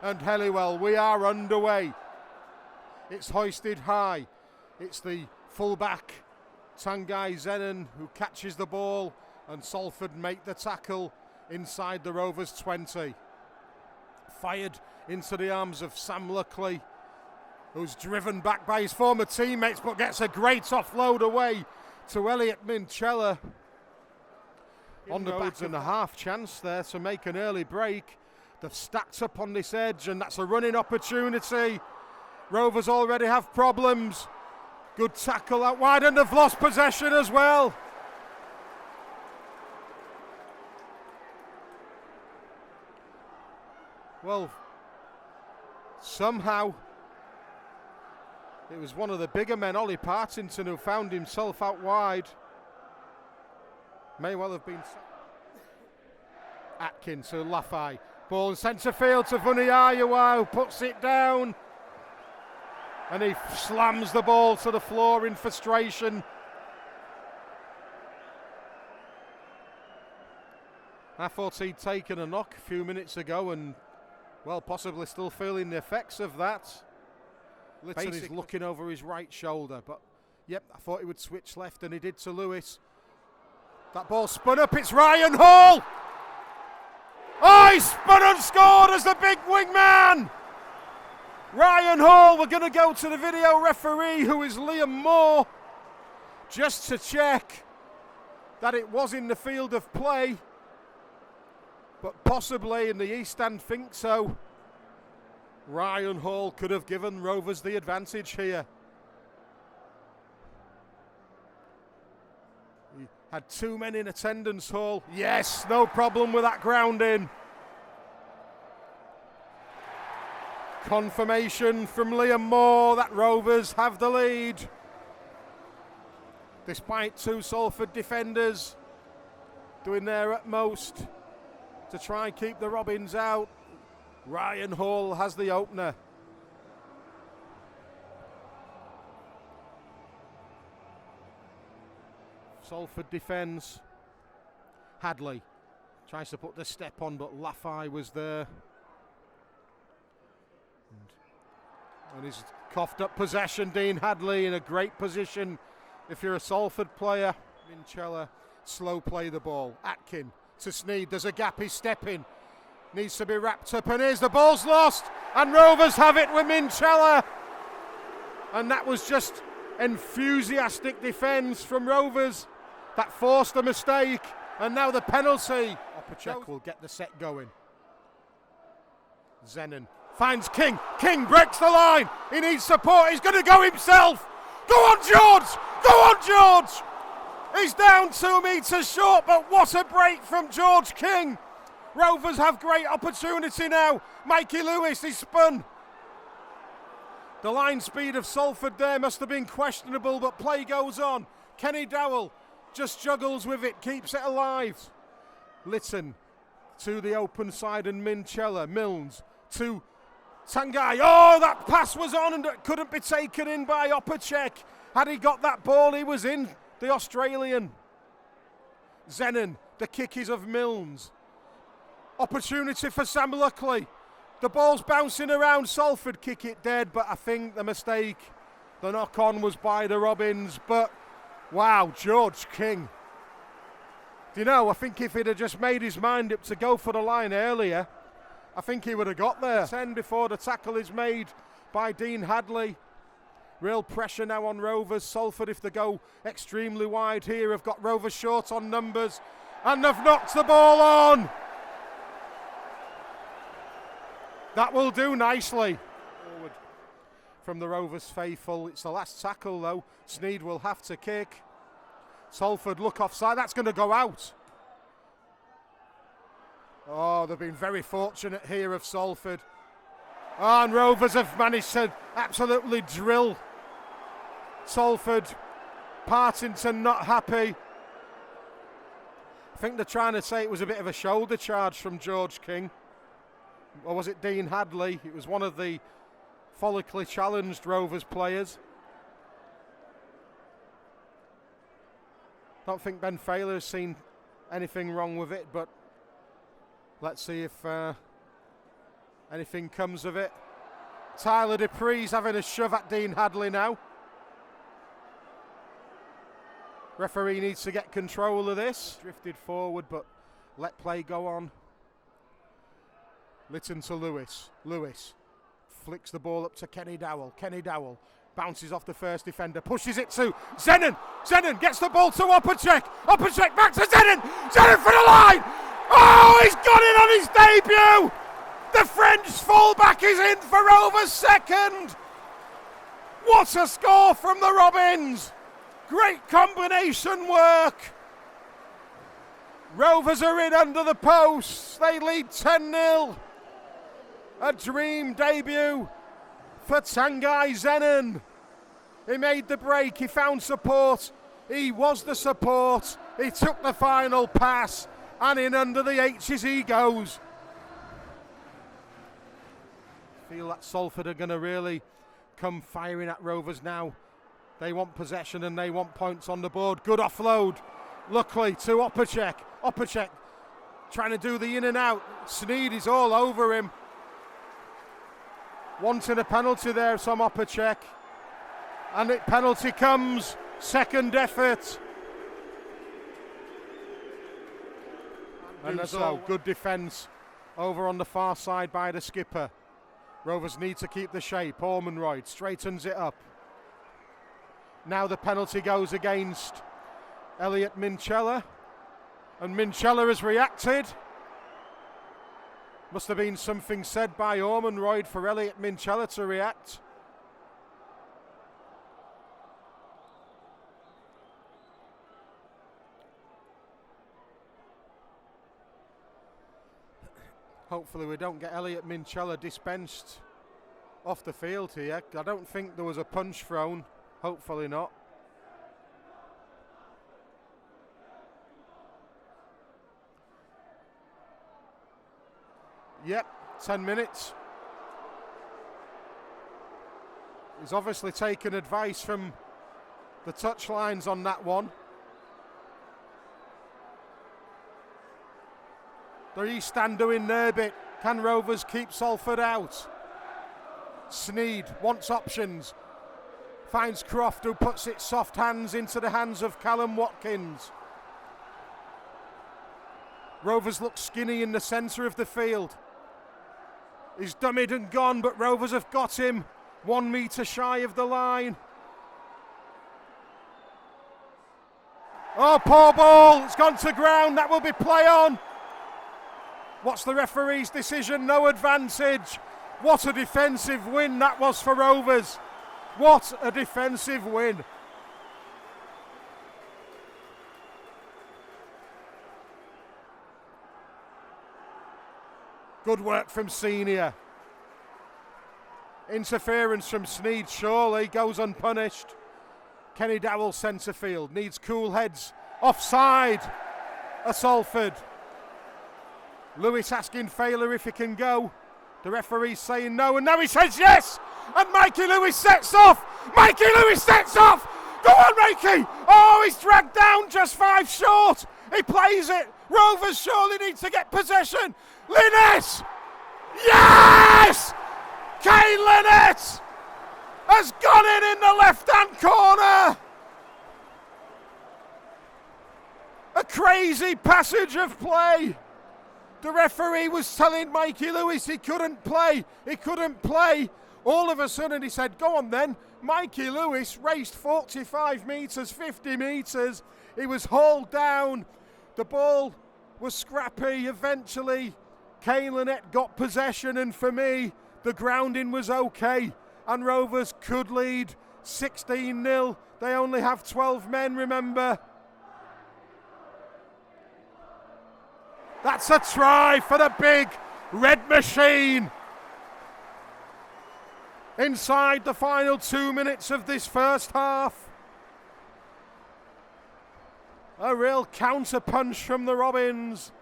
and Helliwell. We are underway. It's hoisted high. It's the fullback, Tanguy Zenon, who catches the ball, and Salford make the tackle inside the Rovers 20. Fired into the arms of Sam Luckley, who's driven back by his former teammates, but gets a great offload away to Elliot Minchella. On the back and a half chance there to make an early break. They've stacked up on this edge, and that's a running opportunity. Rovers already have problems. Good tackle out wide, and they've lost possession as well. Well, somehow it was one of the bigger men, Ollie Partington, who found himself out wide. May well have been Atkins to Lafay. Ball in centre field to Vuniyayawa, who puts it down. And he slams the ball to the floor in frustration. I thought he'd taken a knock a few minutes ago and, well, possibly still feeling the effects of that. Litton is looking over his right shoulder, but yep, I thought he would switch left, and he did to Lewis. That ball spun up, it's Ryan Hall! Oh, he spun and scored as the big wingman! Ryan Hall, we're going to go to the video referee, who is Liam Moore, just to check that it was in the field of play, but possibly, and the East Stand think so, Ryan Hall could have given Rovers the advantage here. He had two men in attendance, Hall. Yes, no problem with that grounding. Confirmation from Liam Moore that Rovers have the lead. Despite two Salford defenders doing their utmost to try and keep the Robins out, Ryan Hall has the opener. Salford defends. Hadley tries to put the step on, but Lafay was there. And he's coughed up possession. Dean Hadley in a great position if you're a Salford player. Minchella slow play the ball. Atkin to Sneed. There's a gap, he's stepping. Needs to be wrapped up, and here's the ball's lost, and Rovers have it with Minchella. And that was just enthusiastic defence from Rovers that forced a mistake, and now the penalty. Opacek will get the set going. Zenon finds King. King breaks the line. He needs support. He's going to go himself. Go on, George! Go on, George! He's down 2 metres short, but what a break from George King. Rovers have great opportunity now. Mikey Lewis is spun. The line speed of Salford there must have been questionable, but play goes on. Kenny Dowell just juggles with it, keeps it alive. Litton to the open side, and Minchella. Milnes to Tanguy. Oh, that pass was on and it couldn't be taken in by Opacek. Had he got that ball, he was in, the Australian. Zenon, the kick is of Milnes. Opportunity for Sam Luckley. The ball's bouncing around. Salford kick it dead, but I think the mistake, the knock-on was by the Robins. But, wow, George King. Do you know, I think if he'd have just made his mind up to go for the line earlier, I think he would have got there. 10 before the tackle is made by Dean Hadley. Real pressure now on Rovers. Salford, if they go extremely wide here, have got Rovers short on numbers, and they've knocked the ball on. That will do nicely. Forward from the Rovers faithful. It's the last tackle though. Sneed will have to kick. Salford look offside. That's going to go out. Oh, they've been very fortunate here of Salford. Oh, and Rovers have managed to absolutely drill Salford. Partington not happy. I think they're trying to say it was a bit of a shoulder charge from George King. Or was it Dean Hadley? It was one of the follically challenged Rovers players. Don't think Ben Failer has seen anything wrong with it, but let's see if Anything comes of it. Tyler Dupree's having a shove at Dean Hadley now. Referee needs to get control of this. Drifted forward, but let play go on. Lytton to Lewis. Lewis flicks the ball up to Kenny Dowell. Kenny Dowell bounces off the first defender, pushes it to Zenon. Zenon gets the ball to Opacek. Opacek back to Zenon. Zenon for the line. Oh, he's got it on his debut. The French fullback is in for Rovers' second. What a score from the Robins. Great combination work. Rovers are in under the posts. They lead 10-0. A dream debut for Tanguy Zenon. He made the break. He found support. He was the support. He took the final pass. And in under the H's he goes. Feel that Salford are going to really come firing at Rovers now. They want possession and they want points on the board. Good offload, luckily, to Opacek. Opacek trying to do the in and out. Sneed is all over him. Wanting a penalty there from Opacek. And it penalty comes. Second effort. And so good defence over on the far side by the skipper. Rovers need to keep the shape. Ormonroyd straightens it up. Now the penalty goes against Elliot Minchella. And Minchella has reacted. Must have been something said by Ormonroyd for Elliot Minchella to react. Hopefully we don't get Elliot Minchella dispensed off the field here. I don't think there was a punch thrown. Hopefully not. Yep, 10 minutes. He's obviously taken advice from the touchlines on that one. The East Stand doing their bit. Can Rovers keep Salford out? Sneed wants options. Finds Croft, who puts it soft hands into the hands of Callum Watkins. Rovers look skinny in the centre of the field. He's dummied and gone, but Rovers have got him 1 metre shy of the line. Oh, poor ball. It's gone to ground. That will be play on. What's the referee's decision? No advantage. What a defensive win that was for Rovers. What a defensive win. Good work from Senior. Interference from Sneed surely goes unpunished. Kenny Dowell centre field. Needs cool heads. Offside at Salford. Lewis asking Failer if he can go. The referee's saying no, and now he says yes! And Mikey Lewis sets off! Mikey Lewis sets off! Go on, Mikey! Oh, he's dragged down just 5 short! He plays it! Rovers surely need to get possession! Linnett! Yes! Kane Linnett has gone in the left-hand corner! A crazy passage of play! The referee was telling Mikey Lewis he couldn't play. He couldn't play. All of a sudden he said, go on then. Mikey Lewis raced 45 metres, 50 metres. He was hauled down. The ball was scrappy. Eventually, Kane Linnett got possession. And for me, the grounding was okay. And Rovers could lead 16-0. They only have 12 men, remember. That's a try for the big red machine. Inside the final 2 minutes of this first half. A real counter punch from the Robins.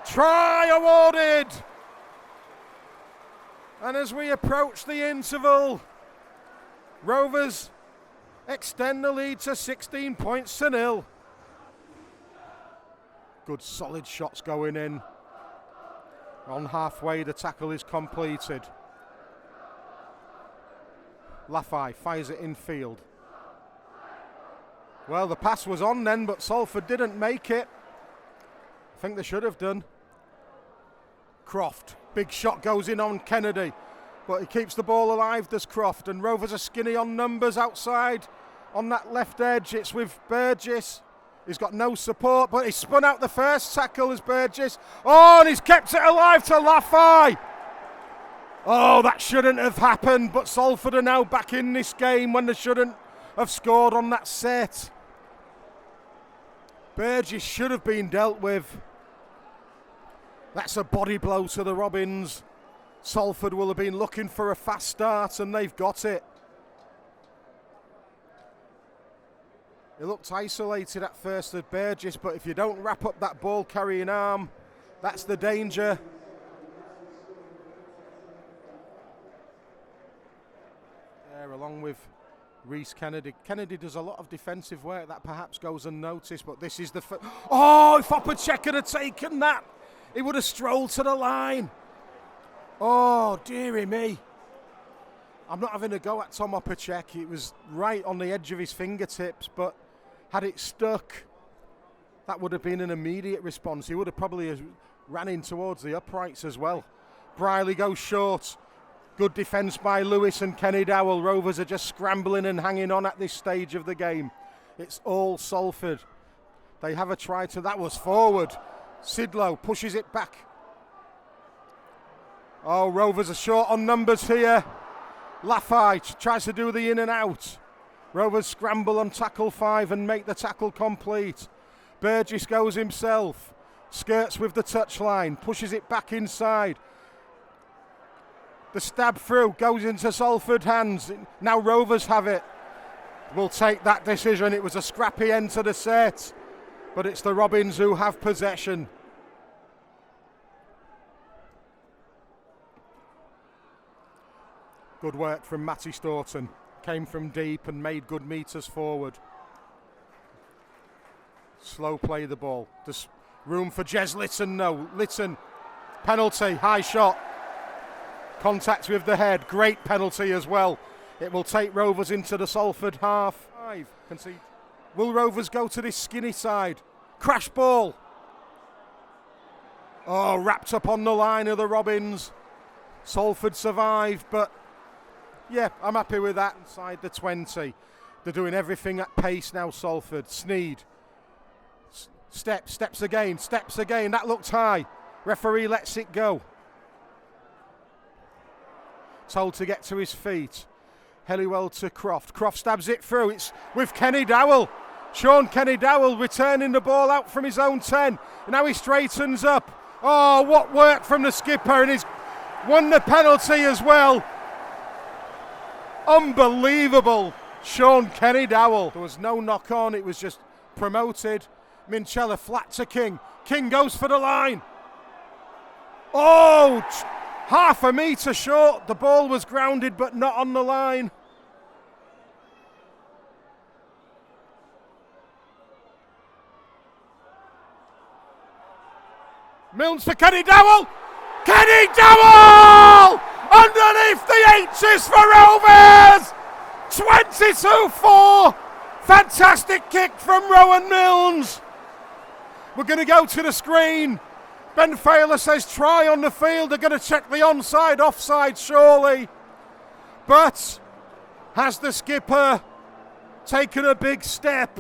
Try awarded. And as we approach the interval, Rovers extend the lead to 16 points to 0. Good solid shots going in. On halfway, the tackle is completed. Laffey fires it infield. Well, the pass was on then, but Salford didn't make it. I think they should have done. Croft, big shot goes in on Kennedy, but he keeps the ball alive, does Croft, and Rovers are skinny on numbers outside. On that left edge, it's with Burgess. He's got no support, but he spun out the first tackle as Burgess. Oh, and he's kept it alive to Laffey. Oh, that shouldn't have happened, but Salford are now back in this game when they shouldn't have scored on that set. Burgess should have been dealt with. That's a body blow to the Robins. Salford will have been looking for a fast start and they've got it. He looked isolated at first at Burgess, but if you don't wrap up that ball carrying arm, that's the danger. There, along with Reece Kennedy. Kennedy does a lot of defensive work that perhaps goes unnoticed, but this is the... Oh, if Opacek had taken that, he would have strolled to the line. Oh, dearie me. I'm not having a go at Tom Opacek. It was right on the edge of his fingertips, but had it stuck, that would have been an immediate response. He would have probably ran in towards the uprights as well. Briley goes short. Good defence by Lewis and Kenny Dowell. Rovers are just scrambling and hanging on at this stage of the game. It's all Salford. They have a try to... That was forward. Sidlow pushes it back. Oh, Rovers are short on numbers here. Laffey tries to do the in and out. Rovers scramble on tackle 5 and make the tackle complete. Burgess goes himself. Skirts with the touchline. Pushes it back inside. The stab through goes into Salford hands. Now Rovers have it. Will take that decision. It was a scrappy end to the set, but it's the Robins who have possession. Good work from Matty Staunton. Came from deep and made good meters forward. Slow play the ball. There's room for Jez Litton. No, Litton. Penalty, high shot. Contact with the head. Great penalty as well. It will take Rovers into the Salford half. 5. Concede. Will Rovers go to this skinny side? Crash ball. Oh, wrapped up on the line of the Robins. Salford survived, but yeah, I'm happy with that. Inside the 20. They're doing everything at pace now, Salford. Sneed. Steps again. That looked high. Referee lets it go. Told to get to his feet. Helliwell to Croft. Croft stabs it through. It's with Kenny Dowell. Sean Kenny Dowell returning the ball out from his own 10. And now he straightens up. Oh, what work from the skipper, and he's won the penalty as well. Unbelievable. Sean Kenny Dowell. There was no knock on, it was just promoted. Minchella flat to King. King goes for the line. Oh, half a metre short. The ball was grounded but not on the line. Milnes for Kenny Dowell. Kenny Dowell! Underneath the H's for Rovers! 22-4. Fantastic kick from Rowan Milnes. We're going to go to the screen. Ben Failer says try on the field. They're going to check the onside, offside surely. But has the skipper taken a big step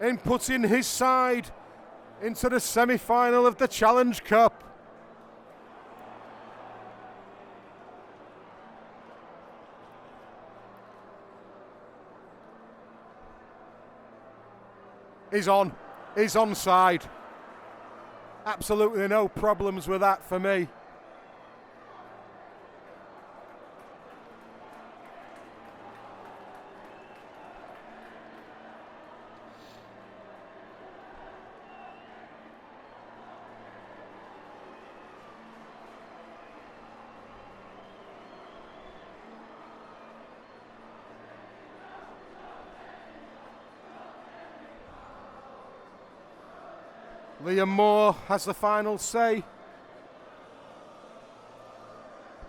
in putting his side into the semi-final of the Challenge Cup? He's onside. Absolutely no problems with that for me. Liam Moore has the final say.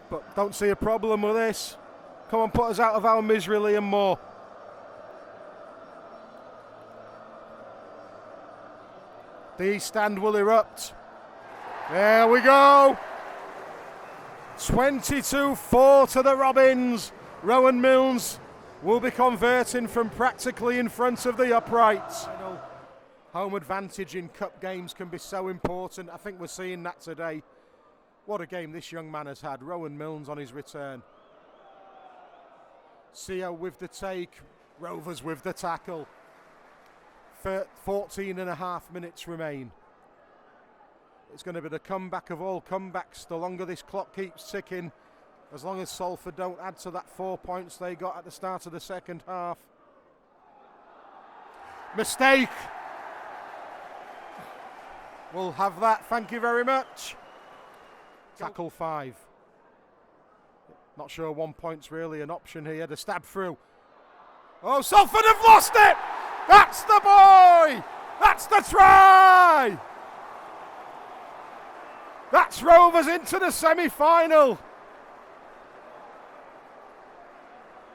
But don't see a problem with this. Come on, put us out of our misery, Liam Moore. The East Stand will erupt. There we go. 22-4 to the Robins. Rowan Milnes will be converting from practically in front of the uprights. Home advantage in cup games can be so important. I think we're seeing that today. What a game this young man has had. Rowan Milnes on his return. CO with the take. Rovers with the tackle. 14 and a half minutes remain. It's going to be the comeback of all comebacks. The longer this clock keeps ticking, as long as Salford don't add to that 4 points they got at the start of the second half. Mistake. We'll have that, thank you very much. Tackle 5. Not sure 1 point's really an option here. The stab through. Oh, Salford have lost it! That's the boy! That's the try! That's Rovers into the semi-final.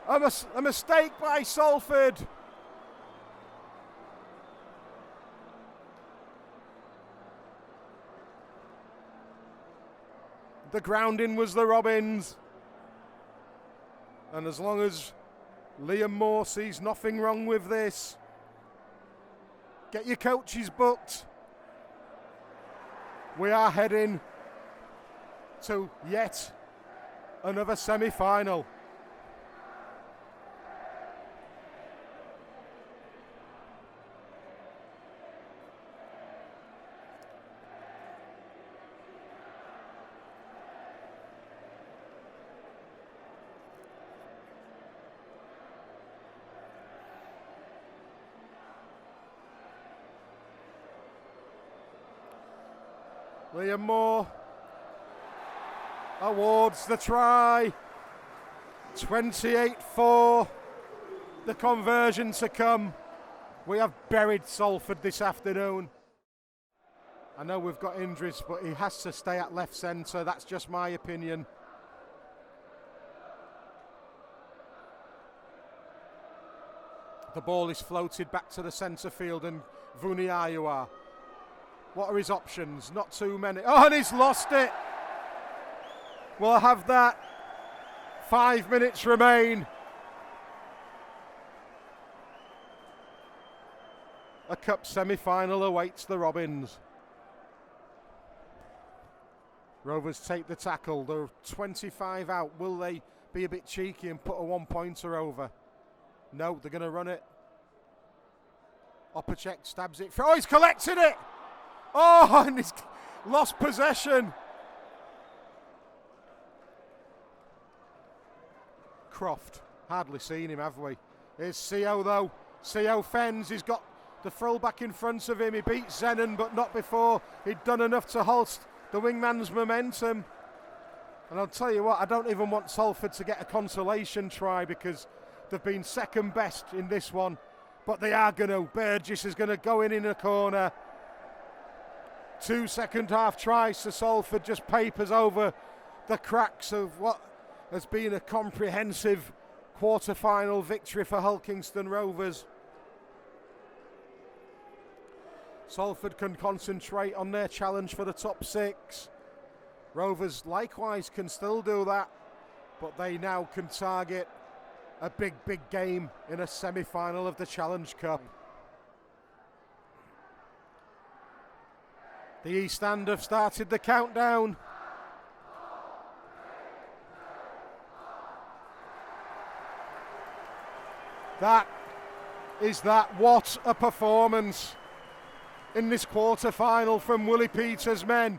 A mistake by Salford. The grounding was the Robins. And as long as Liam Moore sees nothing wrong with this, get your coaches booked. We are heading to yet another semi-final. Liam Moore awards the try. 28-4. The conversion to come. We have buried Salford this afternoon. I know we've got injuries, but he has to stay at left centre. That's just my opinion. The ball is floated back to the centre field and Vuniayua. What are his options? Not too many. Oh, and he's lost it. We'll have that. 5 minutes remain. A cup semi-final awaits the Robins. Rovers take the tackle. They're 25 out. Will they be a bit cheeky and put a 1-pointer over? No, they're going to run it. Opacek stabs it. Oh, he's collected it. Oh, and he's lost possession. Croft. Hardly seen him, have we? Here's CO though. CO fends. He's got the fullback in front of him. He beat Zenon, but not before he'd done enough to halt the wingman's momentum. And I'll tell you what, I don't even want Salford to get a consolation try because they've been second best in this one. But they are going to. Burgess is going to go in a corner. 2 second half tries to Salford, just papers over the cracks of what has been a comprehensive quarter-final victory for Hulkingston Rovers. Salford can concentrate on their challenge for the top 6. Rovers likewise can still do that, but they now can target a big game in a semi-final of the Challenge Cup. The East Stand have started the countdown. What a performance in this quarter-final from Willie Peters' men.